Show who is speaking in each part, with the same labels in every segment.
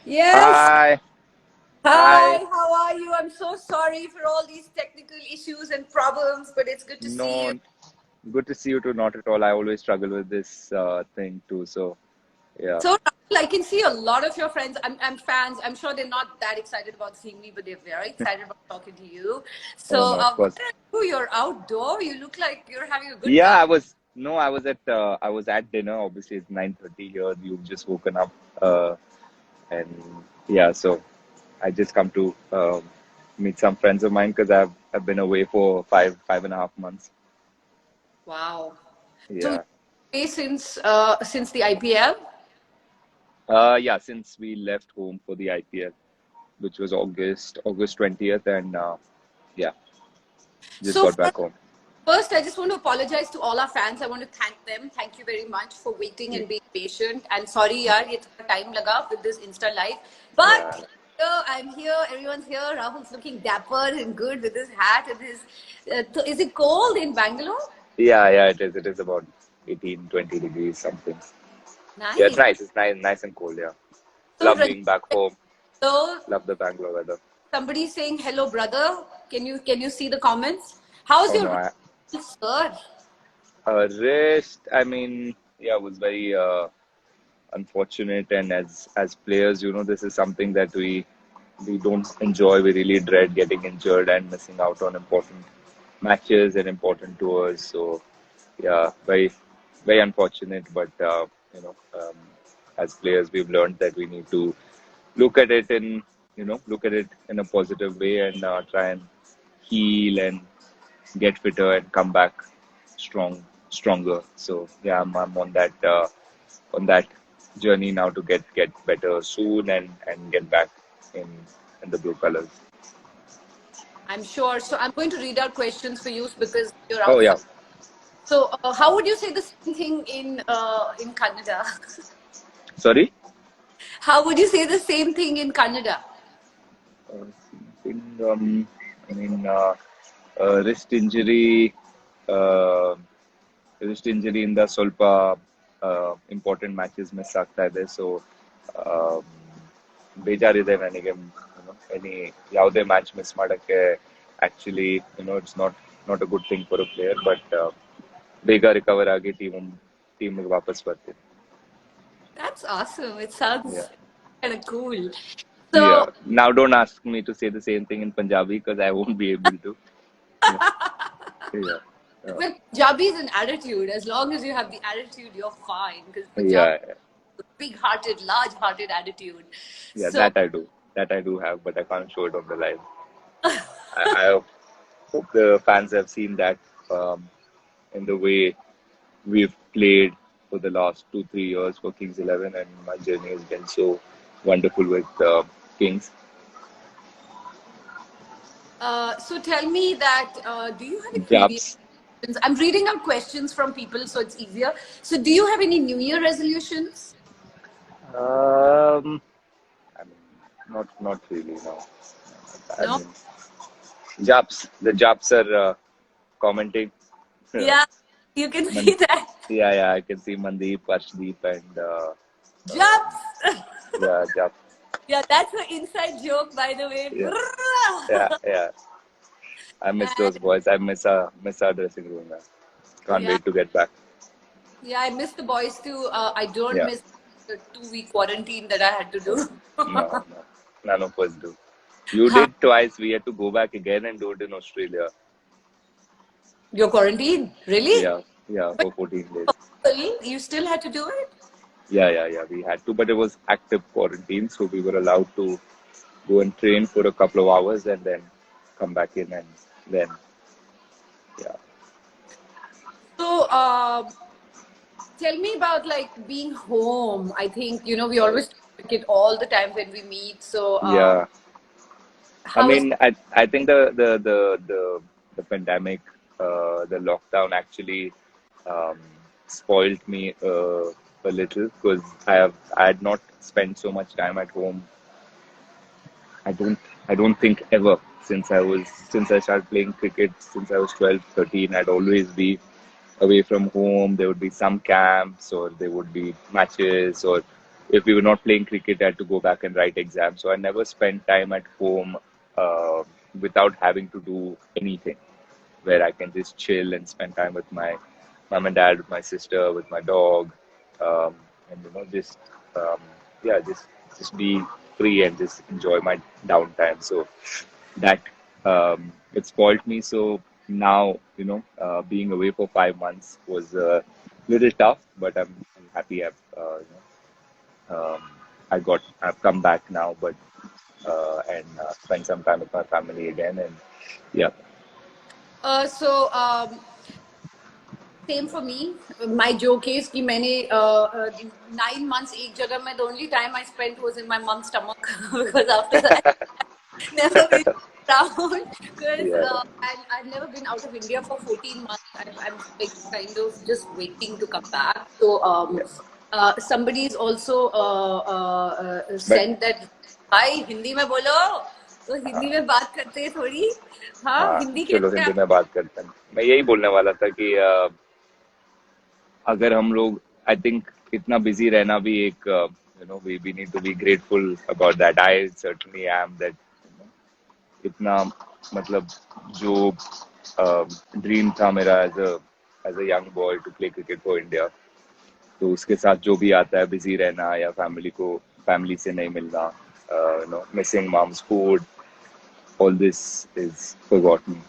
Speaker 1: Yes.
Speaker 2: Hi, hi.
Speaker 1: Hi, how are you? I'm so sorry for all these technical issues and problems, but it's good to see you.
Speaker 2: No, good to see you too. Not at all. I always struggle with this thing too. So yeah,
Speaker 1: So, Rahul, I can see a lot of your friends. I'm fans. I'm sure they're not that excited about seeing me, but they're very excited about talking to you.
Speaker 2: oh
Speaker 1: So,
Speaker 2: no, of
Speaker 1: what
Speaker 2: course.
Speaker 1: are you? You're outdoor. You look like you're having a good
Speaker 2: Yeah,
Speaker 1: time.
Speaker 2: I was. No, I was at dinner. Obviously, it's 9:30 here. You've just woken up, and yeah. So I just come to meet some friends of mine because I've been away for five and a half months.
Speaker 1: Wow. So, you
Speaker 2: Yeah.
Speaker 1: play since the IPL.
Speaker 2: Yeah. Since we left home for the IPL, which was August 20th, and yeah, just
Speaker 1: So,
Speaker 2: got back home.
Speaker 1: first, I just want to apologize to all our fans. I want to thank them. Thank you very much for waiting
Speaker 2: Yeah.
Speaker 1: and being patient. And sorry, yaar, ye thoda time laga with this Insta live. But
Speaker 2: Yeah.
Speaker 1: I'm here. Everyone's here. Rahul's looking dapper and good with his hat and his. Is it cold in Bangalore?
Speaker 2: Yeah, it is. It is about 18, 20 degrees something. Yeah, it's
Speaker 1: Nice.
Speaker 2: nice. It's nice and cold. Yeah,
Speaker 1: So,
Speaker 2: love being back home.
Speaker 1: so
Speaker 2: Love the Bangalore weather.
Speaker 1: somebody saying hello, brother. Can you see the comments? How's
Speaker 2: Oh
Speaker 1: your
Speaker 2: no,
Speaker 1: wrist, sir?
Speaker 2: rest. I mean, yeah, it was very unfortunate. And as players, this is something that we don't enjoy. We really dread getting injured and missing out on important matches and important tours. So yeah, very unfortunate. But as players, we've learned that we need to look at it in look at it in a positive way and try and heal and get fitter and come back stronger. So yeah, I'm on that journey now to get better soon and get back in in the blue colors.
Speaker 1: I'm sure. So I'm going to read out questions for you because you're
Speaker 2: Oh
Speaker 1: outside.
Speaker 2: yeah,
Speaker 1: So, how would you say the same thing in Kannada?
Speaker 2: sorry.
Speaker 1: How would you say the same thing in Kannada?
Speaker 2: In, I mean wrist injury. Uh, wrist injury ಇಂದ ಸ್ವಲ್ಪ important matches miss ಆಗ್ತಾ ಇದೆ so ಬೇಜಾರಿದೆ ನನಗೆ any ಯಾವುದೇ match miss ಮಾಡಕ್ಕೆ actually it's not a good thing for a player but ಬೇಗ recover ಆಗಿ ಟೀಮ್ಗೆ ವಾಪಸ್ ಬರ್ತೀನಿ.
Speaker 1: That's awesome. It sounds
Speaker 2: Yeah.
Speaker 1: kind of cool.
Speaker 2: Yeah.
Speaker 1: So,
Speaker 2: Now don't ask me to say the same thing in Punjabi because I won't be able to. Yeah. Yeah.
Speaker 1: well, Punjabi is an attitude. As long as you have the attitude, you're fine. Because Punjab
Speaker 2: Yeah.
Speaker 1: is a big-hearted, large-hearted attitude.
Speaker 2: Yeah.
Speaker 1: So,
Speaker 2: That I do have, but I can't show it on the live. I hope the fans have seen that in the way we've played for the last 2 3 years for Kings 11, and my journey has been so wonderful with Kings.
Speaker 1: so tell me that do you have any New Year
Speaker 2: Japs.
Speaker 1: resolutions? I'm reading out questions from people, so it's easier. So, do you have any New Year resolutions?
Speaker 2: I mean, not really. No. I
Speaker 1: No.
Speaker 2: mean, Japs. The Japs are commenting.
Speaker 1: Yeah, you can
Speaker 2: Man,
Speaker 1: see that.
Speaker 2: yeah. I can see Mandeep, Arshdeep, and um,
Speaker 1: Jumps.
Speaker 2: yeah, Japs.
Speaker 1: Yeah, that's an inside joke, by the way.
Speaker 2: Yeah, yeah. I miss those
Speaker 1: And
Speaker 2: boys. I miss our dressing room. Man. Can't
Speaker 1: yeah,
Speaker 2: wait to get back.
Speaker 1: yeah, I miss the boys too. I don't
Speaker 2: Yeah.
Speaker 1: miss the 2 week quarantine that I had to do.
Speaker 2: No. None of us do. You
Speaker 1: Huh?
Speaker 2: did twice. We had to go back again and do it in Australia.
Speaker 1: Your quarantine? Really?
Speaker 2: Yeah,
Speaker 1: But
Speaker 2: for 14 days.
Speaker 1: you still had to do it?
Speaker 2: Yeah. We had to, but it was active quarantine, so we were allowed to go and train for a couple of hours and then come back in and then, yeah.
Speaker 1: So, tell me about like being home. I think, we always talk it all the time when we meet. So,
Speaker 2: Yeah. I
Speaker 1: how is
Speaker 2: mean, I think the pandemic, the lockdown actually um, spoiled me a little because I had not spent so much time at home. I don't I don't think ever since I started playing cricket since I was 12, 13. I'd always be away from home. There would be some camps or there would be matches or if we were not playing cricket, I had to go back and write exams. So I never spent time at home uh, without having to do anything, where I can just chill and spend time with my mom and dad, with my sister, with my dog, um, and just um, yeah, just be free and just enjoy my downtime. So that it spoiled me. So now being away for 5 months was a little tough, but I'm happy I've come back now, but and spend some time with my family again, and yeah.
Speaker 1: So same for me. My joke is कि मैंने 9 months एक जगह में the only time I spent was in my mom's stomach because after that never been around because
Speaker 2: Yeah,
Speaker 1: I've never been out of India for 14 months. I'm like kind of just waiting to come back. So
Speaker 2: yeah.
Speaker 1: somebody's also
Speaker 2: But
Speaker 1: sent that भाई हिंदी में बोलो तो हिंदी में बात करते हैं थोड़ी हाँ
Speaker 2: हाँ,
Speaker 1: हिंदी
Speaker 2: चलो
Speaker 1: कैसे
Speaker 2: हिंदी
Speaker 1: आप
Speaker 2: में बात करते हैं। मैं यही बोलने वाला था कि अगर हम लोग आई थिंक इतना बिजी रहना भी एक we need to be grateful about that. I certainly am that इतना मतलब जो ड्रीम था मेरा as a young boy to play cricket for India, तो उसके साथ जो भी आता है बिजी रहना या फैमिली से नहीं मिलना, missing mom's food, all this is forgotten.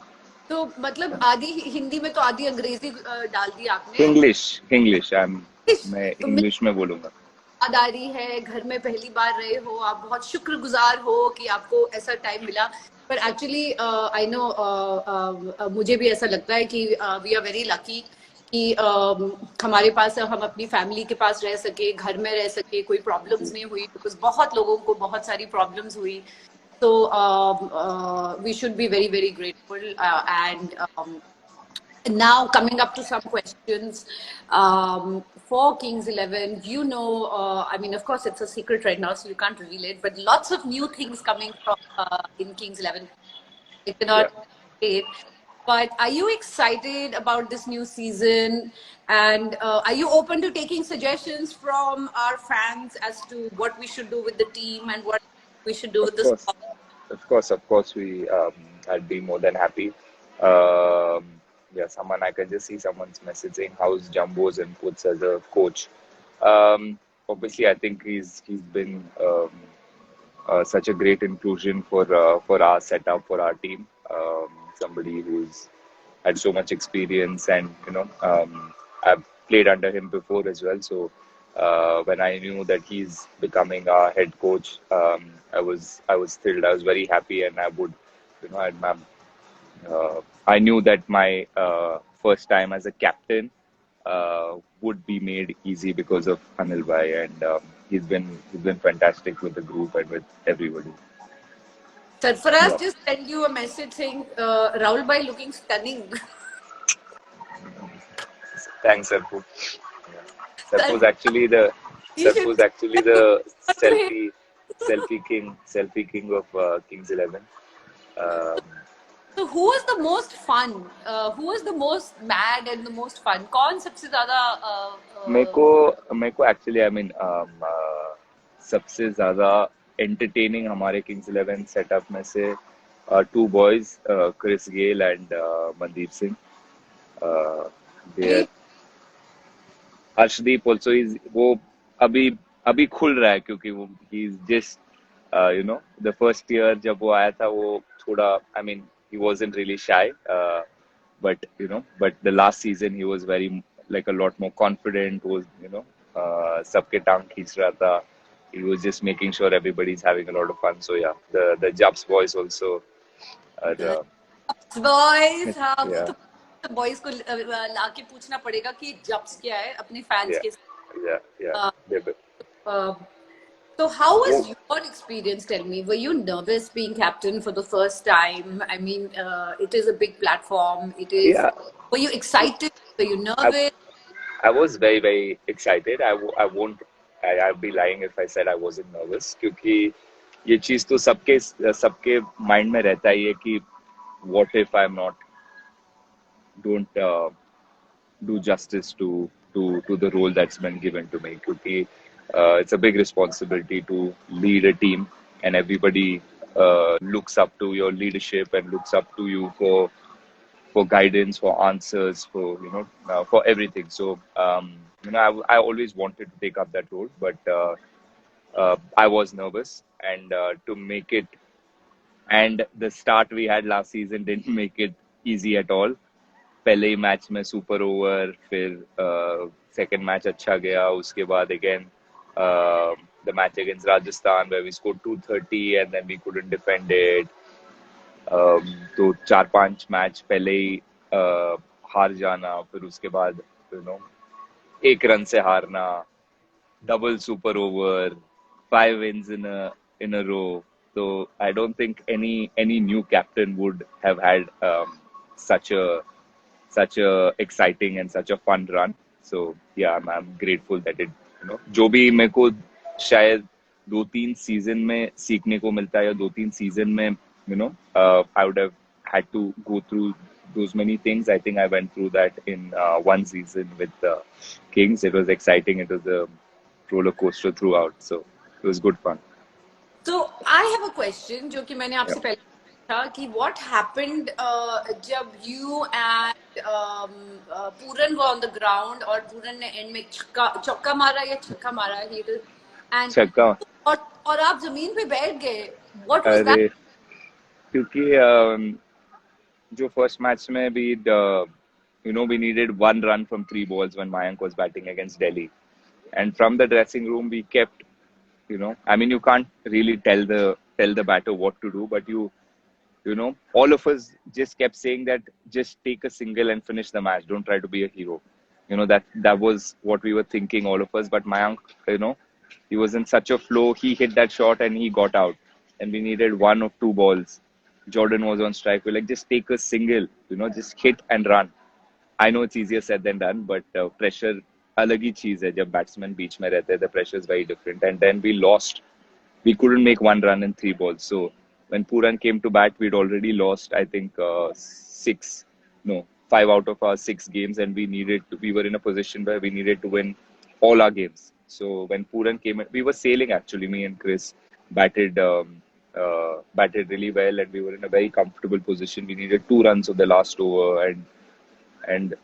Speaker 1: तो मतलब आधी हिंदी में तो आधी अंग्रेजी डाल दी आपने
Speaker 2: इंग्लिश इंग्लिश आई एम मैं
Speaker 1: तो मेरी
Speaker 2: इंग्लिश में बोलूंगा।
Speaker 1: याद आ रही है घर में पहली बार रहे हो आप बहुत शुक्रगुजार हो कि आपको ऐसा टाइम मिला पर एक्चुअली आई नो मुझे भी ऐसा लगता है कि वी आर वेरी लकी कि हमारे पास हम अपनी फैमिली के पास रह सके घर में रह सके कोई प्रॉब्लम्स
Speaker 2: जी।
Speaker 1: नहीं हुई बिकॉज बहुत लोगों को बहुत सारी प्रॉब्लम्स हुई so we should be very very grateful and now coming up to some questions for Kings 11, I mean, of course, it's a secret right now, so you can't reveal it, but lots of new things coming from in Kings 11. I
Speaker 2: Yeah.
Speaker 1: cannot say it. But are you excited about this new season? And are you open to taking suggestions from our fans as to what we should do with the team and what we should do
Speaker 2: Of
Speaker 1: with the
Speaker 2: course,
Speaker 1: squad?
Speaker 2: of course, I'd be more than happy. Um, yeah, someone I can just see someone's messaging how's Jumbos and puts as a coach. Obviously, I think he's been such a great inclusion for our setup for our team. Somebody who's had so much experience, and I've played under him before as well. So when I knew that he's becoming our head coach, I was thrilled. I was very happy, and I would, I knew that my first time as a captain would be made easy because of Anil Bhai, and he's been fantastic with the group and with everybody.
Speaker 1: Sarfaraz
Speaker 2: Yeah.
Speaker 1: just sent you a message saying, Rahul Bhai looking stunning.
Speaker 2: Thanks, Sarfu.
Speaker 1: Sir,
Speaker 2: Sarfu's actually the
Speaker 1: you should
Speaker 2: Sarfu's actually the
Speaker 1: to him.
Speaker 2: selfie king of Kings 11. Um,
Speaker 1: So who was the most fun? Who was the most mad and the most fun? कौन सबसे ज़्यादा
Speaker 2: मेरे को actually I mean सबसे ज्यादा entertaining हमारे Kings 11 setup में से two boys Chris Gayle and Mandeep Singh.
Speaker 1: really
Speaker 2: Arshdeep also is वो अभी अभी खुल रहा है, क्योंकि वो ही is just the first year जब वो आया था वो थोड़ा I mean he wasn't really shy, but the last season he was very like a lot more confident, was सबके टांग खींच रहा था, he was just making sure everybody's having a lot of fun. So yeah, the Jubs boys also are
Speaker 1: the boys हाँ वो
Speaker 2: yeah,
Speaker 1: तो boys को लाके पूछना पड़ेगा कि जब्स क्या है अपने फैंस
Speaker 2: yeah,
Speaker 1: के
Speaker 2: yeah,
Speaker 1: साथ
Speaker 2: they,
Speaker 1: uh, so how
Speaker 2: वो
Speaker 1: was your experience? Tell me, were you nervous being captain for the first time? I mean, it is a big platform. It is.
Speaker 2: yeah,
Speaker 1: Were you excited? Were you
Speaker 2: I,
Speaker 1: nervous?
Speaker 2: I was very, very excited. I won't, I'd be lying if I said I wasn't nervous, क्योंकि ये चीज तो सबके सबके mind में रहता ही है कि what if I'm not, don't do justice to the role that's been given to me, क्योंकि it's a big responsibility to lead a team, and everybody looks up to your leadership and looks up to you for guidance, for answers, for for everything. So I always wanted to take up that role, but I was nervous, and to make it, and the start we had last season didn't make it easy at all. पहले ही match में super over, फिर second match अच्छा गया, उसके बाद again the match against Rajasthan where we scored 230 and then we couldn't defend it. तो चार पांच मैच पहले ही हार जाना, फिर उसके बाद यू नो एक रन से हारना, double super over, 5 wins in a row. So I don't think any new captain would have had such a such a exciting and such a fun run. So yeah, I'm grateful that it जो भी मेरे को शायद 2-3 season में सीखने को मिलता है, या 2-3 सीजन में I would have had to go through those many things. I think I went through that in one season with the Kings. It was exciting. It was a roller coaster throughout. So it was good fun.
Speaker 1: So I have a question जो कि मैंने
Speaker 2: Yeah.
Speaker 1: आपसे पहले पूछा कि what happened जब you and Puran were on the ground और पूरन ने end में चौका मारा या छक्का मारा and
Speaker 2: छक्का.
Speaker 1: और आप जमीन पे बैठ गए. What was that?
Speaker 2: अरे क्योंकि जो फर्स्ट मैच में भी we needed one run from 3 balls when Mayank was batting against Delhi, and from the dressing room we kept I mean, you can't really tell the batter what to do, but all of us just kept saying that just take a single and finish the match, don't try to be a hero. That was what we were thinking, all of us. But Mayank, he was in such a flow, he hit that shot and he got out, and we needed 1 or 2 balls. Jordan was on strike. We're like, just take a single, just hit and run. I know it's easier said than done, but pressure अलग ही चीज है जब batsman बीच में रहते हैं. The pressure is very different, and then we lost. We couldn't make one run in 3 balls. So when Puran came to bat, we'd already lost, I think, six, no, 5 out of our 6 games, and we were in a position where we needed to win all our games. So when Puran came in, we were sailing actually. Me and Chris batted batted really well, and we were in a very comfortable position. We needed 2 runs of the last over, and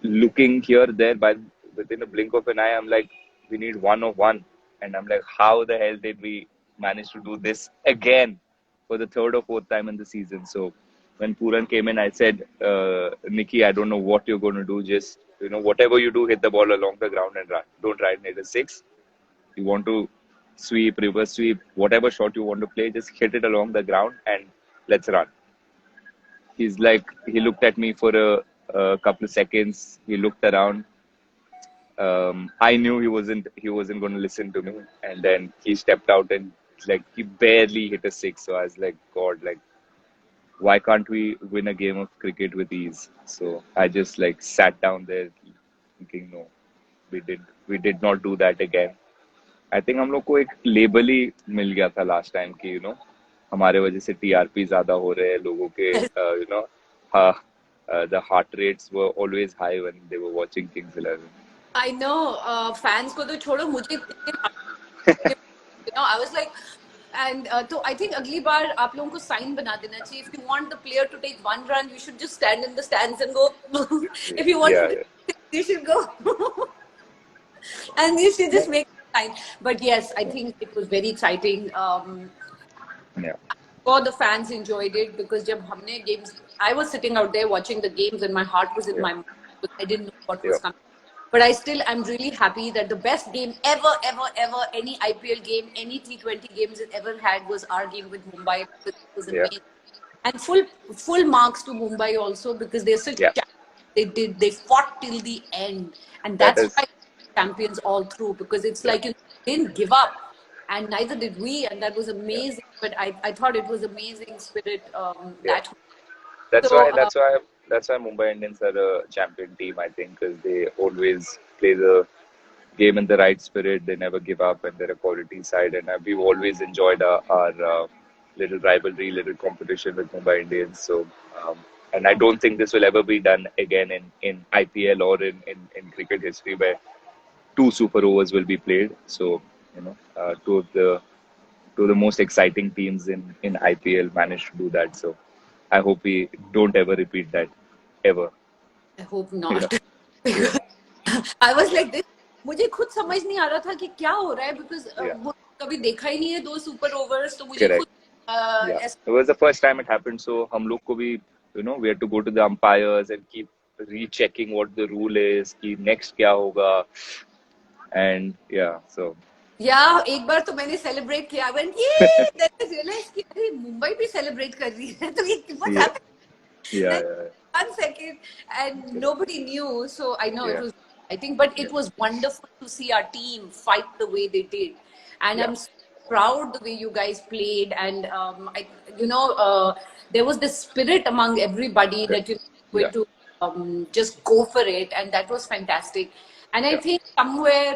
Speaker 2: looking here, there, by within a blink of an eye, I'm like, we need 1 of 1. And I'm like, how the hell did we manage to do this again for the third or fourth time in the season? So when Puran came in, I said, Nikki, I don't know what you're going to do. Just, whatever you do, hit the ball along the ground and run. Don't try and hit a six. You want to sweep, reverse sweep, whatever shot you want to play, just hit it along the ground and let's run. He's like, he looked at me for a couple of seconds. He looked around. I knew he wasn't going to listen to me, and then he stepped out and like he barely hit a six. So I was like, God, like, why can't we win a game of cricket with ease? So I just like sat down there thinking, no, we did not do that again. I think हम लोग को एक label ही मिल गया था last time कि हमारे वजह से टीआरपी ज्यादा हो रहे हैं लोगों के. The heart rates were always high when they were watching Kings 11.
Speaker 1: I know, fans को तो छोड़ो, मुझे I was like, and तो I think अगली बार आप लोगों को साइन बना देना चाहिए. If you want the player to take 1 run, you should just stand in the stands and go. If you want
Speaker 2: Yeah,
Speaker 1: to, you should go. And you should just make a sign. But yes, I think it was very exciting.
Speaker 2: yeah,
Speaker 1: All the fans enjoyed it because जब हमने games, I was sitting out there watching the games and my heart was in
Speaker 2: yeah,
Speaker 1: my mouth because I didn't know what
Speaker 2: yeah,
Speaker 1: was coming. But I'm really happy that the best game ever, any IPL game, any T20 games it ever had was our game with Mumbai because it was
Speaker 2: yeah,
Speaker 1: amazing. And full marks to Mumbai also because they're such
Speaker 2: yeah.
Speaker 1: they fought till the end, and
Speaker 2: That
Speaker 1: that's
Speaker 2: is,
Speaker 1: why champions all through because it's
Speaker 2: yeah,
Speaker 1: like they didn't give up, and neither did we, and that was
Speaker 2: yeah,
Speaker 1: amazing. But I thought it was amazing spirit
Speaker 2: yeah.
Speaker 1: that.
Speaker 2: That's
Speaker 1: So
Speaker 2: why that's why that's why Mumbai Indians are a champion team. I think because they always play the game in the right spirit. They never give up, and they're a quality side. And we've always enjoyed our little rivalry, little competition with Mumbai Indians. So, and I don't think this will ever be done again in IPL or in cricket history where two super overs will be played. So, two of the most exciting teams in IPL managed to do that. So, I hope we don't ever repeat that ever.
Speaker 1: I hope
Speaker 2: Yeah,
Speaker 1: not.
Speaker 2: yeah,
Speaker 1: I was like this. मुझे खुद समझ नहीं आ रहा था कि क्या हो रहा है because
Speaker 2: yeah.
Speaker 1: वो कभी देखा ही नहीं है दो सुपर ओवर्स तो मुझे खुद
Speaker 2: Correct. Yeah,
Speaker 1: ऐसा
Speaker 2: it was the first time it happened. So, हम लोग को भी, we had to go to the umpires and keep rechecking what the rule is. कि next क्या होगा, and yeah, so
Speaker 1: या एक बार तो मैंने सेलिब्रेट किया went ये then I realized कि अरे मुंबई भी सेलिब्रेट कर रही है तो ये what's
Speaker 2: yeah,
Speaker 1: happening
Speaker 2: yeah,
Speaker 1: then
Speaker 2: yeah,
Speaker 1: 1 second and
Speaker 2: correct.
Speaker 1: nobody knew so I know it
Speaker 2: Yeah,
Speaker 1: was I think but
Speaker 2: yeah,
Speaker 1: it was wonderful to see our team fight the way they did and
Speaker 2: yeah,
Speaker 1: I'm so proud the way you guys played and there was this spirit among everybody
Speaker 2: correct.
Speaker 1: that you were
Speaker 2: Yeah,
Speaker 1: going to just go for it and that was fantastic and I
Speaker 2: yeah.
Speaker 1: think somewhere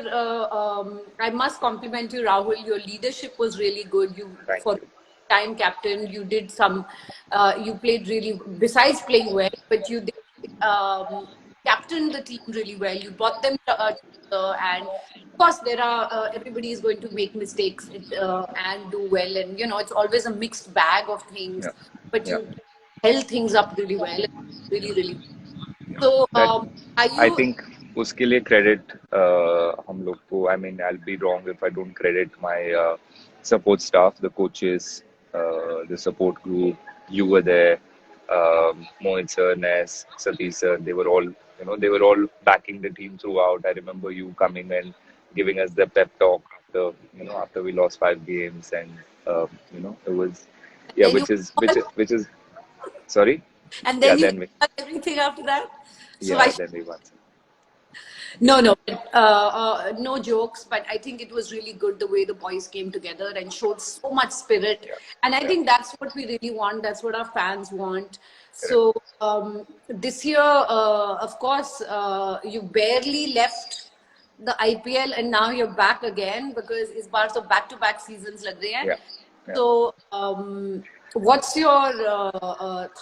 Speaker 1: I must compliment you Rahul your leadership was really good you
Speaker 2: Thank
Speaker 1: for
Speaker 2: you.
Speaker 1: time captain you did some you played really besides playing well but you did captain the team really well you brought them together and of course there are everybody is going to make mistakes and do well and it's always a mixed bag of things
Speaker 2: Yeah,
Speaker 1: but
Speaker 2: yeah.
Speaker 1: you held things up really well really really so
Speaker 2: That
Speaker 1: are
Speaker 2: I
Speaker 1: you
Speaker 2: think उसके लिए credit हम लोग को. I mean, I'll be wrong if I don't credit my support staff, the coaches, the support group. You were there, Mohit sir, Ness, Satish sir. They were all backing the team throughout. I remember you coming and giving us the pep talk after we lost 5 games, and it was, yeah,
Speaker 1: then you
Speaker 2: which is sorry,
Speaker 1: and
Speaker 2: yeah,
Speaker 1: then you
Speaker 2: then we,
Speaker 1: everything after that so I
Speaker 2: yeah, then we won.
Speaker 1: No, no, no jokes. But I think it was really good the way the boys came together and showed so much spirit.
Speaker 2: Yeah,
Speaker 1: And I
Speaker 2: yeah,
Speaker 1: think that's what we really want. That's what our fans want.
Speaker 2: correct.
Speaker 1: So this year, of course, you barely left the IPL and now you're back again because it's part of back-to-back seasons lag rahe hain.
Speaker 2: Yeah, yeah.
Speaker 1: So what's your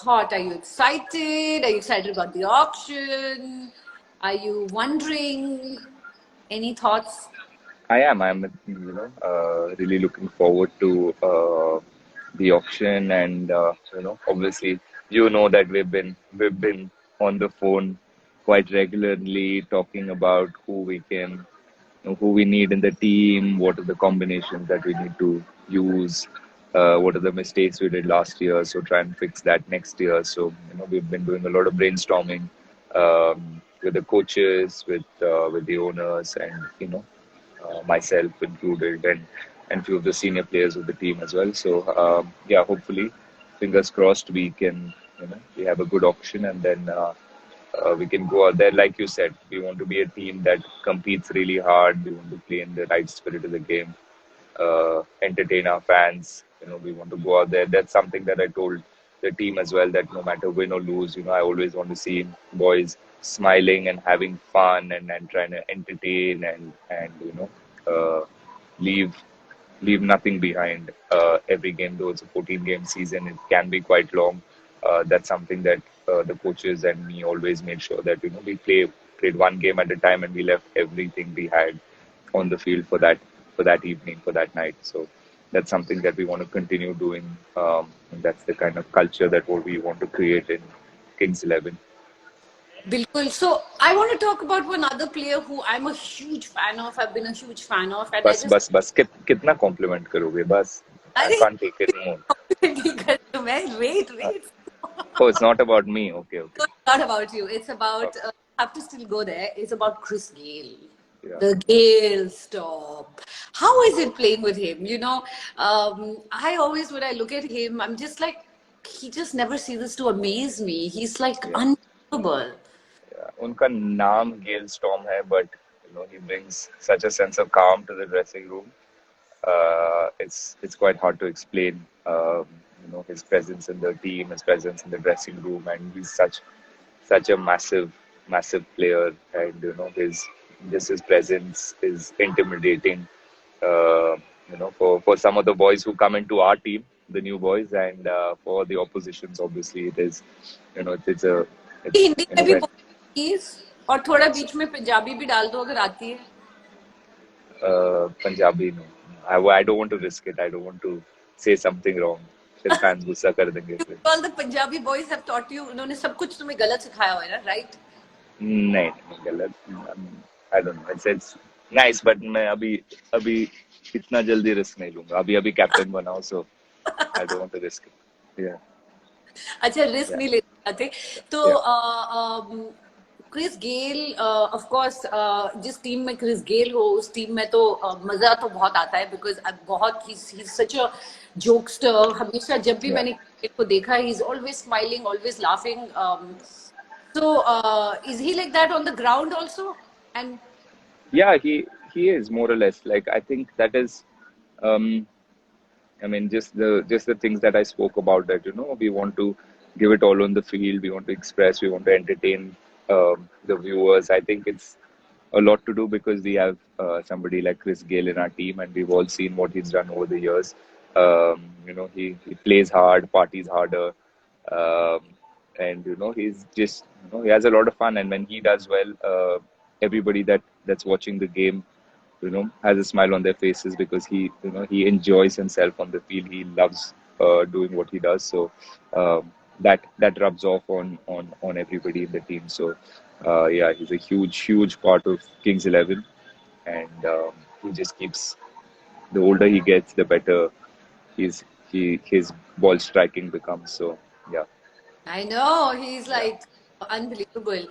Speaker 1: thought? Are you excited? Are you excited about the auction? Are you wondering? Any thoughts?
Speaker 2: I'm really looking forward to the auction, and obviously, that we've been on the phone quite regularly talking about who we need in the team, what are the combinations that we need to use, what are the mistakes we did last year, so try and fix that next year. So, we've been doing a lot of brainstorming with the coaches, with the owners, and myself included, and few of the senior players of the team as well. So yeah, hopefully, fingers crossed, we have a good auction, and then we can go out there. Like you said, we want to be a team that competes really hard. We want to play in the right spirit of the game, entertain our fans. We want to go out there. That's something that I told the team as well. That no matter win or lose, I always want to see boys smiling and having fun, and trying to entertain, and leave leave nothing behind. Every game, though it's a 14-game season, it can be quite long. That's something that the coaches and me always made sure that we played one game at a time, and we left everything we had on the field for that evening, for that night. So that's something that we want to continue doing. And that's the kind of culture that what we want to create in Kings 11.
Speaker 1: Bilkul. So I want to talk about one other player who I'm a huge fan of. I've been a huge fan of, and I
Speaker 2: बस
Speaker 1: just
Speaker 2: बस बस कितना compliment करोगे बस.
Speaker 1: I
Speaker 2: I
Speaker 1: think
Speaker 2: can't take it more.
Speaker 1: wait.
Speaker 2: Oh, it's not about me. Okay, okay.
Speaker 1: No, it's not about you. It's about,
Speaker 2: Okay.
Speaker 1: I have to still go there. It's about Chris Gale.
Speaker 2: Yeah.
Speaker 1: The Gale stop. How is it playing with him? I always, when I look at him, I'm just like, he just never ceases to amaze me. He's like
Speaker 2: Yeah.
Speaker 1: unbelievable.
Speaker 2: Yeah. उनका नाम गेल storm है, but he brings such a sense of calm to the dressing room. It's quite hard to explain. His presence in the team, his presence in the dressing room, and he's such a massive player, and his presence is intimidating. For some of the boys who come into our team, the new boys, and for the oppositions, obviously it is, it's a it's
Speaker 1: Hindi में भी
Speaker 2: when
Speaker 1: बोल please और थोड़ा बीच में पंजाबी भी डाल दो अगर आती है
Speaker 2: Punjabi, no. I don't want to risk it. I don't want to say something wrong. फिर fans गुस्सा कर देंगे फिर.
Speaker 1: All the Punjabi boys have taught you, उन्होंने सब कुछ तुम्हें गलत सिखाया हुआ है ना, right?
Speaker 2: नहीं नहीं गलत. I don't know. It's nice, but मैं अभी अभी इतना जल्दी रिस्क नहीं लूंगा. अभी अभी कैप्टन बनाओ, so I don't want to risk it. Yeah,
Speaker 1: अच्छा, रिस्क
Speaker 2: yeah,
Speaker 1: नहीं ले जाते तो
Speaker 2: yeah,
Speaker 1: Chris Gayle, of course, जिस टीम में क्रिस गेल हो उस टीम में तो मजा तो बहुत आता है, बिकॉज बहुत ही सच अ जोकस्टर. हमेशा जब भी
Speaker 2: yeah.
Speaker 1: मैंने क्रिकेट को देखा, he is always smiling, always laughing. So, is he like that on the ground also? And
Speaker 2: Yeah, he is more or less like I think that is. Um, I mean, just the things that I spoke about. That we want to give it all on the field. We want to express. We want to entertain the viewers. I think it's a lot to do because we have somebody like Chris Gayle in our team, and we've all seen what he's done over the years. He plays hard, parties harder, um, and he's just he has a lot of fun. And when he does well, everybody that's watching the game has a smile on their faces because he enjoys himself on the field. He loves doing what he does. So that rubs off on everybody in the team. So yeah, he's a huge part of Kings 11, and he just keeps. The older he gets, the better his ball striking becomes. So yeah.
Speaker 1: I know he's
Speaker 2: Yeah.
Speaker 1: like unbelievable.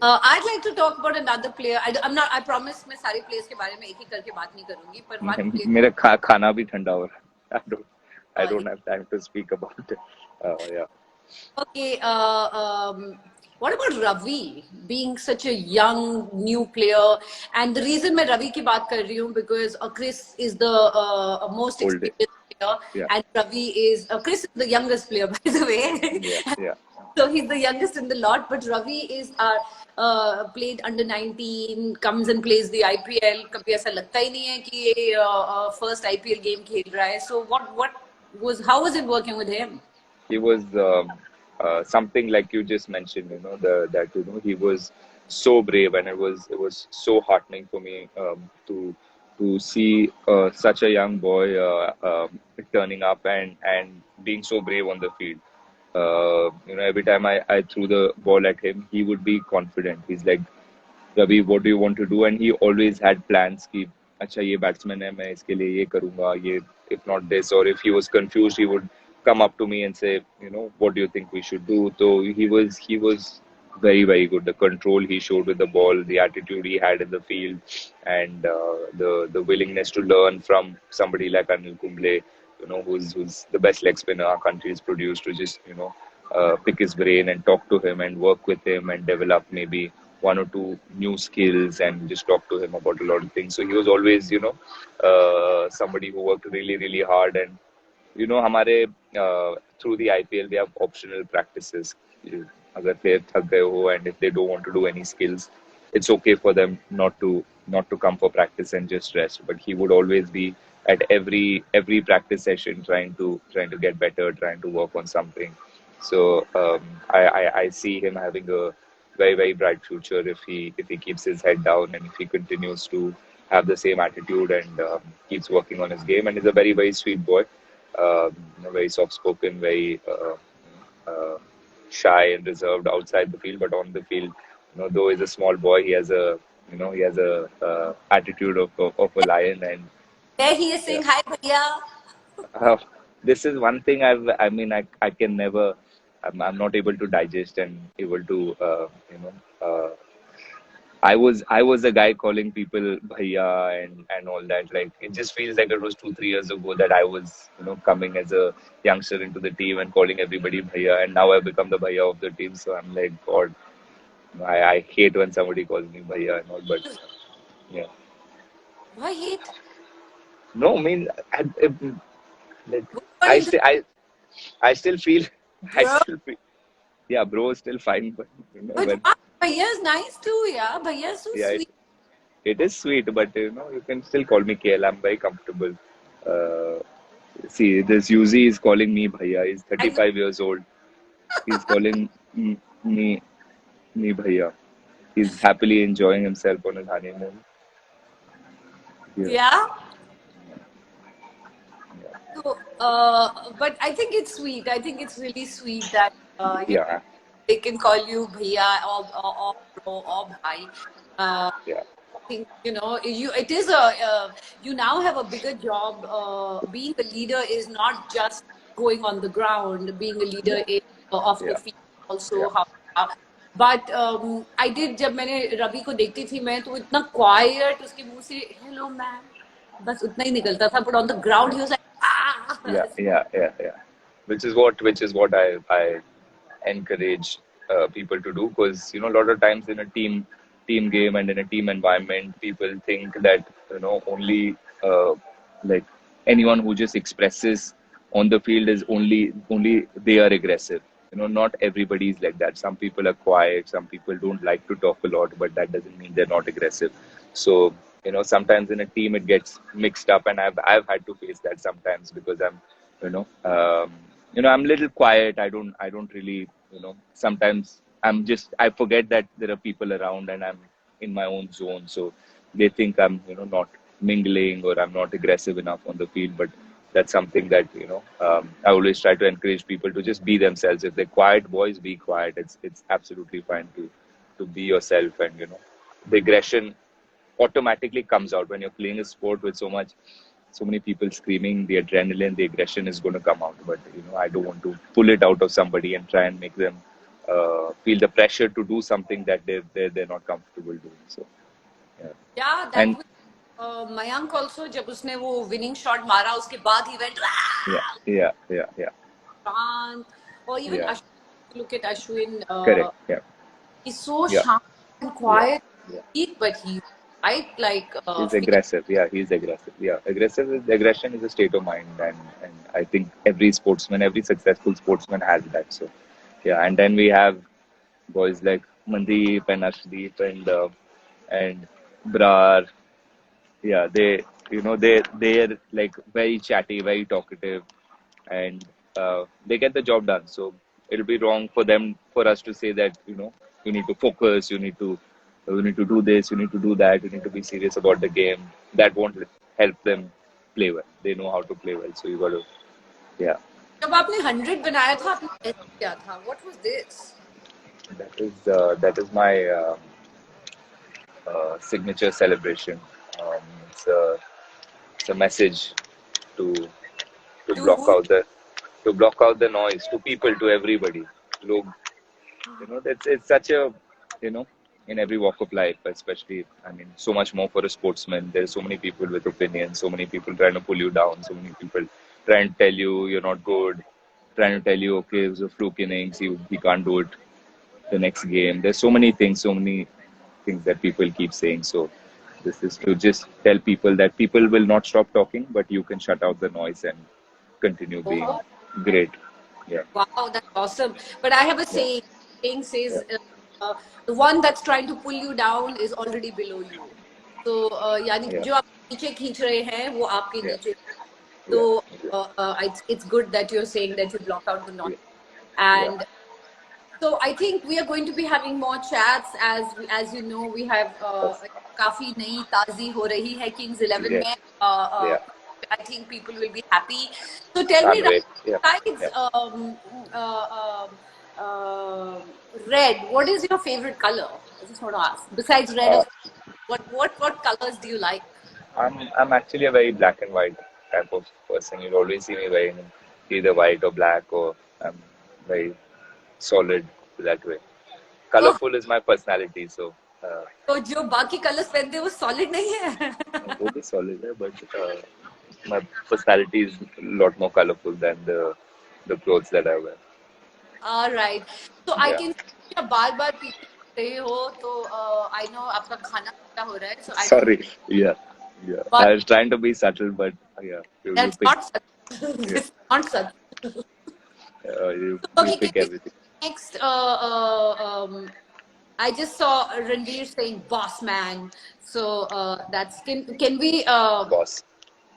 Speaker 1: I'd like to talk about another player. I'm not. I promise मैं सारे players के बारे में एक एक करके बात नहीं करूँगी. पर one player.
Speaker 2: मेरा खाना भी ठंडा हो रहा है. I
Speaker 1: Sorry.
Speaker 2: don't have time to speak about it. Yeah.
Speaker 1: Okay. What about Ravi being such a young new player? And the reason मैं Ravi की बात कर रही हूँ because Chris is the most
Speaker 2: Old day.
Speaker 1: experienced player,
Speaker 2: Yeah.
Speaker 1: and Ravi is Chris is the youngest player by the way.
Speaker 2: Yeah. Yeah.
Speaker 1: So he's the youngest in the lot, but Ravi is played under 19, comes and plays the IPL. कभी ऐसा लगता ही नहीं है कि ये first IPL game खेल रहा है. So how was it working with him?
Speaker 2: He was something like you just mentioned. That he was so brave, and it was so heartening for me to see such a young boy turning up and being so brave on the field. Every time I threw the ball at him, he would be confident. He's like, Ravi, what do you want to do? And he always had plans कि अच्छा ये batsman है मैं इसके लिए ये करूँगा ये if not this or if he was confused he would come up to me and say what do you think we should do. So he was very good. The control he showed with the ball, the attitude he had in the field, and the willingness to learn from somebody like Anil Kumble, who's the best leg spinner our country has produced, to just pick his brain and talk to him and work with him and develop maybe one or two new skills and just talk to him about a lot of things. So he was always somebody who worked really hard. And हमारे through the IPL we have optional practices. अगर player थक गए हो and if they don't want to do any skills, it's okay for them not to come for practice and just rest. But he would always be at every practice session trying to get better, trying to work on something. So I see him having a very bright future if he keeps his head down and if he continues to have the same attitude and keeps working on his game. And he's a very sweet boy, very soft spoken, very shy and reserved outside the field, but on the field, though he's a small boy, he has a attitude of a lion. And
Speaker 1: There he is
Speaker 2: yeah,
Speaker 1: saying hi, bhaiya.
Speaker 2: uh, this is one thing I can never. I'm not able to digest and able to I was a guy calling people bhaiya and all that. Like it just feels like it was 2 3 years ago that I was coming as a youngster into the team and calling everybody bhaiya, and now I've become the bhaiya of the team. So I'm like, God, I hate when somebody calls me bhaiya and all. But yeah,
Speaker 1: Why hate?
Speaker 2: no, I mean like,
Speaker 1: What about
Speaker 2: I
Speaker 1: in the
Speaker 2: still I still feel I
Speaker 1: bro?
Speaker 2: still feel yeah, bro, is still fine. But
Speaker 1: But
Speaker 2: when
Speaker 1: wow, bhaiya is nice too, yeah. Bhaiya is so
Speaker 2: yeah,
Speaker 1: sweet.
Speaker 2: it is sweet, but you can still call me KL. I'm very comfortable. Uh, See, this Yuzi is calling me bhaiya. He's
Speaker 1: I know.
Speaker 2: 35 years old. He's calling me me bhaiya. He's happily enjoying himself on his honeymoon. Yeah.
Speaker 1: Yeah.
Speaker 2: Yeah.
Speaker 1: So, but I think it's sweet. I think it's really sweet that
Speaker 2: Yeah.
Speaker 1: they can call you bhaiya or bro or bhai. Uh,
Speaker 2: Yeah.
Speaker 1: think you it is a you now have a bigger job. Being a leader is not just going on the ground. Being a leader
Speaker 2: Yeah.
Speaker 1: is off the
Speaker 2: Yeah.
Speaker 1: field also.
Speaker 2: Yeah.
Speaker 1: How but I did जब मैंने रवि को देखती थी मैं तो इतना quite उसके मुंह से हेलो मैम बस उतना ही निकलता था but on the ground he was like
Speaker 2: Yeah,
Speaker 1: ah
Speaker 2: yeah, yeah, yeah. Which is what I encourage people to do, because a lot of times in a team game and in a team environment, people think that only like anyone who just expresses on the field is only they are aggressive. Not everybody is like that. Some people are quiet. Some people don't like to talk a lot, but that doesn't mean they're not aggressive. So sometimes in a team it gets mixed up, and I've had to face that sometimes, because you know um, I'm a little quiet. I don't really sometimes I forget that there are people around and I'm in my own zone, so they think I'm not mingling or I'm not aggressive enough on the field. But that's something that I always try to encourage people to just be themselves. If they're quiet boys, be quiet. It's absolutely fine to be yourself. And the aggression automatically comes out when you're playing a sport with so many people screaming. The adrenaline, the aggression is going to come out. But I don't want to pull it out of somebody and try and make them feel the pressure to do something that they're not comfortable doing. So yeah.
Speaker 1: yeah that
Speaker 2: And
Speaker 1: was Mayank also जब उसने वो winning shot मारा उसके बाद he went
Speaker 2: yeah, yeah, yeah, yeah,
Speaker 1: Shant, or even
Speaker 2: yeah,
Speaker 1: Ashwin. Look at Ashwin.
Speaker 2: correct, yeah,
Speaker 1: He's so
Speaker 2: yeah,
Speaker 1: sharp and
Speaker 2: yeah,
Speaker 1: quiet,
Speaker 2: yeah.
Speaker 1: but he's right like
Speaker 2: He's aggressive. Yeah, he's aggressive. Yeah, aggression is a state of mind, and I think every successful sportsman has that. So yeah, and then we have boys like Mandeep and Ashdeep and Brar. Yeah, they're like very chatty, very talkative, and they get the job done. So it'll be wrong for us to say that you need to focus, you need to do this, you need to do that, you need to be serious about the game. That won't help them play well. They know how to play well, so you got to yeah.
Speaker 1: जब आपने 100 बनाया था आपने कैसे किया था? What was this?
Speaker 2: That is my signature celebration. It's a message to to block
Speaker 1: Dude,
Speaker 2: out the to block out the noise, to people, to everybody. Log, it's such a you know in every walk of life, especially, I mean, so much more for a sportsman. There's so many people with opinions, so many people trying to pull you down, so many people trying to tell you you're not good, trying to tell you, okay, it was a fluke innings, he can't do it the next game. There's so many things that people keep saying. So this is to just tell people that people will not stop talking, but you can shut out the noise and continue being
Speaker 1: oh,
Speaker 2: great. Yeah,
Speaker 1: wow, that's awesome. But I have a
Speaker 2: yeah,
Speaker 1: saying. Saying
Speaker 2: yeah,
Speaker 1: says the one that's trying to pull you down is already below you. So यानी कि
Speaker 2: yeah,
Speaker 1: जो आप नीचे खींच रहे हैं वो आपके
Speaker 2: yeah,
Speaker 1: नीचे.
Speaker 2: yeah,
Speaker 1: So
Speaker 2: yeah,
Speaker 1: it's good that you're saying that you block out the noise.
Speaker 2: yeah, yeah,
Speaker 1: And so I think we are going to be having more chats as you know we have
Speaker 2: yes,
Speaker 1: काफी नई ताजी हो रही है Kings 11
Speaker 2: yes,
Speaker 1: में.
Speaker 2: yeah.
Speaker 1: I think people will be happy. So tell me,
Speaker 2: Can't wait. Yeah,
Speaker 1: besides
Speaker 2: yeah.
Speaker 1: uh, um, uh, red, what is your favorite color? I just want to ask. Besides red,
Speaker 2: Uh,
Speaker 1: what colors do you like?
Speaker 2: I'm actually a very black and white type of person. You'll always see me wearing either white or black, or I'm very solid that way.
Speaker 1: Oh,
Speaker 2: Colorful is my personality, so
Speaker 1: तो जो बाकी colours पहनते हैं वो solid नहीं है.
Speaker 2: वो भी solid है, but my personality is a lot more colorful than the clothes that I wear.
Speaker 1: All right. So I
Speaker 2: Yeah.
Speaker 1: can see आप बार-बार पीछे देख रहे हो तो I know आपका खाना पूरा हो रहा है. So I don't.
Speaker 2: Sorry. Yeah. Yeah.
Speaker 1: But
Speaker 2: I was trying to be subtle, but yeah, you
Speaker 1: that's
Speaker 2: pick.
Speaker 1: not such.
Speaker 2: Yeah.
Speaker 1: This is not such.
Speaker 2: You
Speaker 1: Okay, can
Speaker 2: pick
Speaker 1: we
Speaker 2: everything.
Speaker 1: next? I just saw Ranveer saying "boss man." So that's can we
Speaker 2: Boss.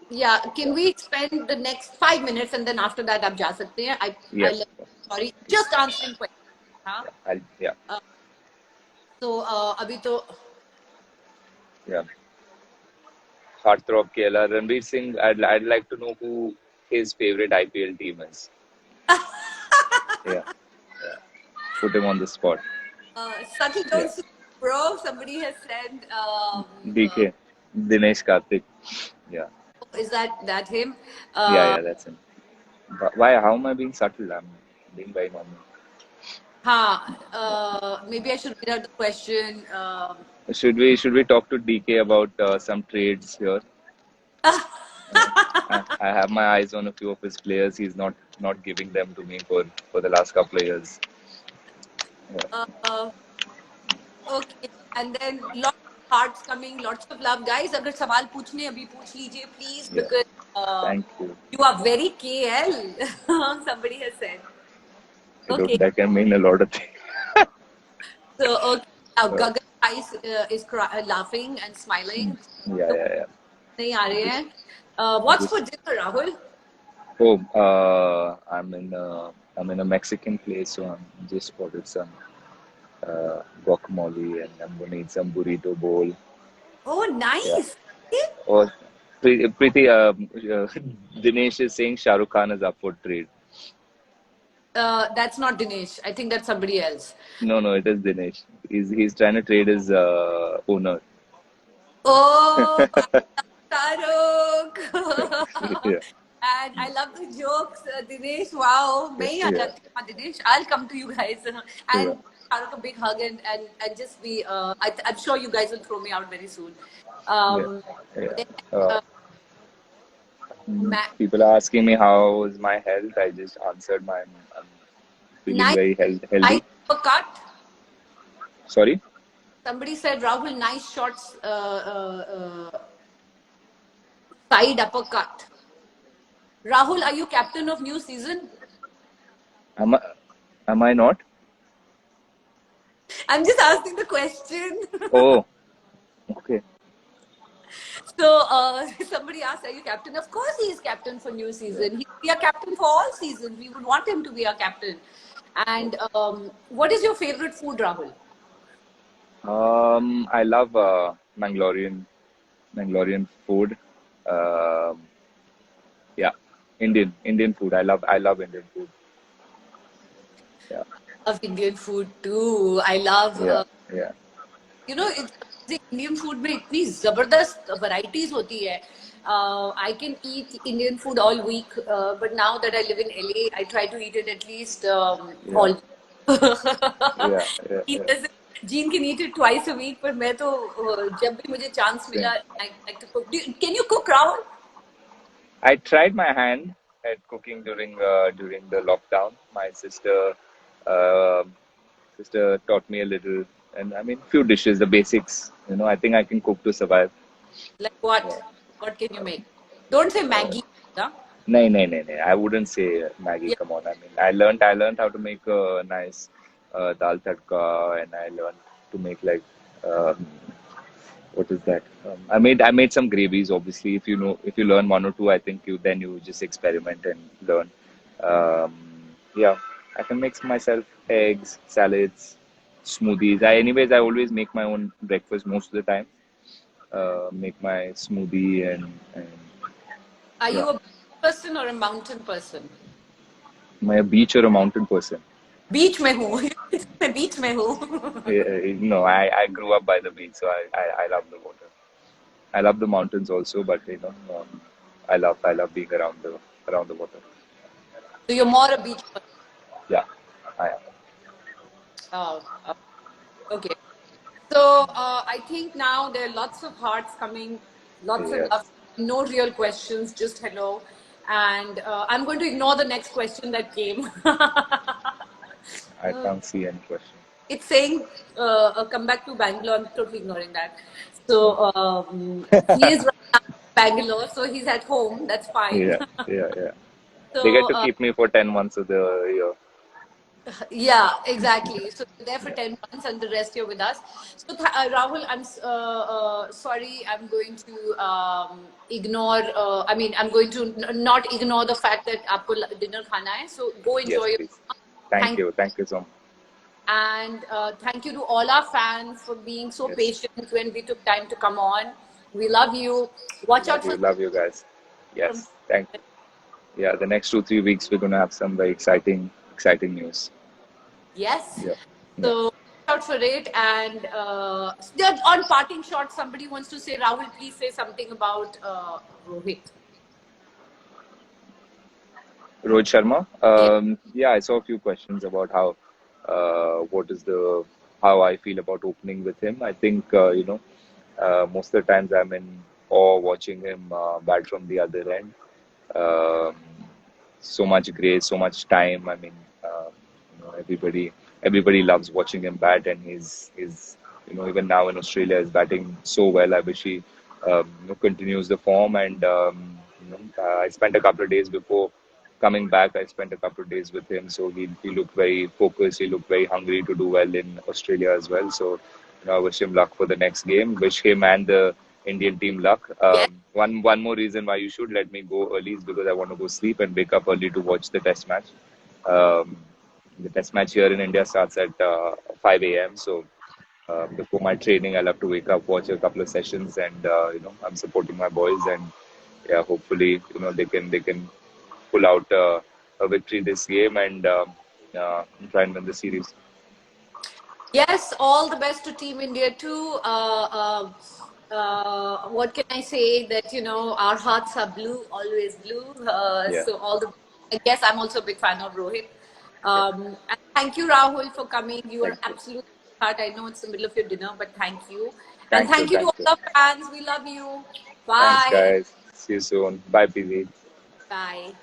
Speaker 1: yeah, can
Speaker 2: Yeah.
Speaker 1: we spend the next 5 minutes and then after that आप जा सकते हैं. I
Speaker 2: Yes.
Speaker 1: sorry, just answering questions. हाँ.
Speaker 2: Yeah.
Speaker 1: Uh, so अभी तो
Speaker 2: Yeah. Heartthrob KLR Ranveer Singh. I'd like to know who his favorite IPL team is. Yeah, yeah. Put him on the spot.
Speaker 1: Subtle
Speaker 2: Yeah.
Speaker 1: tones to bro. Somebody has said,
Speaker 2: DK, Dinesh Karthik. Yeah,
Speaker 1: is that him?
Speaker 2: yeah,
Speaker 1: Uh,
Speaker 2: yeah. That's him. Why? How am I being subtle? I'm being very normal.
Speaker 1: maybe I should read out the question.
Speaker 2: Should we talk to DK about some trades here? I have my eyes on a few of his players. He's not giving them to me for the last couple of years. Yeah,
Speaker 1: uh, okay, and then lots of hearts coming, lots of love, guys. अगर सवाल पूछने अभी पूछ लीजिए, please,
Speaker 2: yeah.
Speaker 1: because uh,
Speaker 2: Thank you.
Speaker 1: you are very KL. Somebody has said.
Speaker 2: I don't.
Speaker 1: Okay,
Speaker 2: That can mean a lot of things.
Speaker 1: so okay, now
Speaker 2: Uh,
Speaker 1: Gagan is laughing and smiling.
Speaker 2: yeah,
Speaker 1: तो
Speaker 2: yeah,
Speaker 1: नहीं आ रहे
Speaker 2: yeah.
Speaker 1: हैं. What's for
Speaker 2: Just
Speaker 1: dinner, Rahul?
Speaker 2: oh, I'm in a Mexican place, so I'm just ordered some guacamole, and I'm gonna eat some burrito bowl.
Speaker 1: Oh,
Speaker 2: Yeah.
Speaker 1: nice.
Speaker 2: Or pretty. Dinesh is saying Shah Rukh Khan is up for trade.
Speaker 1: That's not Dinesh. I think that's somebody else.
Speaker 2: No, no, it is Dinesh. He's trying to trade his owner.
Speaker 1: Oh, Taruk.
Speaker 2: Yeah,
Speaker 1: And I love the jokes, Dinesh. Wow,
Speaker 2: yeah,
Speaker 1: मैं ही आ
Speaker 2: yeah,
Speaker 1: जाती हूँ, Dinesh. I'll come to you guys
Speaker 2: yeah,
Speaker 1: and Taruk a big hug and just be. I'm sure you guys will throw me out very soon.
Speaker 2: yeah,
Speaker 1: Um,
Speaker 2: yeah.
Speaker 1: then,
Speaker 2: Uh,
Speaker 1: uh, Ma-
Speaker 2: People are asking me how is my health. I just answered I'm feeling
Speaker 1: nice,
Speaker 2: very
Speaker 1: nice
Speaker 2: healthy.
Speaker 1: cut.
Speaker 2: Sorry.
Speaker 1: Somebody said Rahul, nice shots, side uppercut. Rahul, are you captain of new season?
Speaker 2: Am I, am I not?
Speaker 1: I'm just asking the question.
Speaker 2: Oh, okay.
Speaker 1: So somebody asked, "Are you captain?" Of course, he is captain for new
Speaker 2: Yeah.
Speaker 1: season. He'll be a captain for all seasons. We would want him to be our captain. And what is your favorite food, Rahul?
Speaker 2: I love Mangalorean food. Um, yeah, Indian food. I love Indian food. Yeah,
Speaker 1: Of Indian food too. I love,
Speaker 2: yeah, yeah,
Speaker 1: it's amazing. Indian food में इतनी जबरदस्त varieties होती है. I can eat Indian food all week, but now that I live in LA, I try to eat it at least
Speaker 2: yeah,
Speaker 1: all.
Speaker 2: yeah, yeah,
Speaker 1: Jean
Speaker 2: yeah.
Speaker 1: doesn't. Jean can eat it twice a week, पर मैं तो जब भी मुझे chance मिला,
Speaker 2: Same.
Speaker 1: I like to cook. Can you cook, Rahul?
Speaker 2: I tried my hand at cooking during the lockdown. My uh, sister taught me a little, and I mean, few dishes, the basics. I think I can cook to survive.
Speaker 1: Like
Speaker 2: Yeah.
Speaker 1: what? What can you make? Don't say Maggie. Huh?
Speaker 2: No. I wouldn't say Maggie.
Speaker 1: Yeah,
Speaker 2: Come on. I mean, I learned how to make a nice dal tadka, and I learned to make like um, what is that? I made some gravies. Obviously, if you learn one or two, I think you just experiment and learn. Um, yeah, I can make myself eggs, salads, smoothies. I always make my own breakfast most of the time. Make my smoothie and
Speaker 1: are
Speaker 2: yeah.
Speaker 1: you a beach person or a mountain person?
Speaker 2: Am I a beach or a mountain person?
Speaker 1: बीच में हूँ मैं बीच में हूँ
Speaker 2: No, I grew up by the beach, so I love the water. I love the mountains also, but I love being around the water.
Speaker 1: so you're more a beach person.
Speaker 2: Yeah, I am.
Speaker 1: Oh, okay. So I think now there are lots of hearts coming, lots of
Speaker 2: Yes,
Speaker 1: love, no real questions, just hello. And I'm going to ignore the next question that came.
Speaker 2: I can't see any question.
Speaker 1: It's saying come back to Bangalore. I'm totally ignoring that. So he is right now in Bangalore, so he's at home. That's fine.
Speaker 2: Yeah, yeah, yeah. They get
Speaker 1: So
Speaker 2: to keep me for 10 months of the year.
Speaker 1: yeah, exactly. So you're there for
Speaker 2: Yeah.
Speaker 1: 10 months and the rest you're with us. So Rahul, I'm sorry. I'm going to ignore, I'm going to not ignore the fact that आपको dinner khana hai. So go enjoy
Speaker 2: Yes,
Speaker 1: your
Speaker 2: please. Thank
Speaker 1: thank
Speaker 2: you. Thank you so much.
Speaker 1: and thank you to all our fans for being so
Speaker 2: Yes.
Speaker 1: patient when we took time to come on. We love you. Watch out for
Speaker 2: Love you guys.
Speaker 1: some.
Speaker 2: Yes, thank. Yeah, the next 2 3 weeks we're gonna have some very exciting news.
Speaker 1: Yes.
Speaker 2: Yeah, yeah.
Speaker 1: So watch out for it. And just on parting shot, somebody wants to say, Rahul, please say something about Rohit.
Speaker 2: Rohit Sharma.
Speaker 1: Yeah.
Speaker 2: Yeah, I saw a few questions about what is the how I feel about opening with him. I think most of the times I'm in awe watching him bat from the other end. Um, so much grace, so much time. I mean, everybody loves watching him bat, and he's even now in Australia is batting so well. I wish he continues the form. And I spent a couple of days before coming back. I spent a couple of days with him, so he looked very focused. He looked very hungry to do well in Australia as well. So I wish him luck for the next game. Wish him and the Indian team luck.
Speaker 1: Yes.
Speaker 2: One more reason why you should let me go early is because I want to go sleep and wake up early to watch the test match. Um, the test match here in India starts at 5 a.m. So before my training, I love to wake up, watch a couple of sessions, and I'm supporting my boys, and yeah, hopefully they can pull out a victory this game and try and win the series.
Speaker 1: Yes, all the best to Team India too. What can I say? That our hearts are blue, always blue.
Speaker 2: Yeah,
Speaker 1: So all the. I guess I'm also a big fan of Rohit.
Speaker 2: yeah.
Speaker 1: And thank you, Rahul, for coming. You are
Speaker 2: Thank you.
Speaker 1: absolutely smart. I know it's the middle of your dinner, but thank you. And
Speaker 2: Thank you.
Speaker 1: thank you to
Speaker 2: Thank
Speaker 1: all
Speaker 2: you.
Speaker 1: the fans. We love you.
Speaker 2: Thanks,
Speaker 1: Bye.
Speaker 2: guys. See you soon. Bye, PV.
Speaker 1: Bye.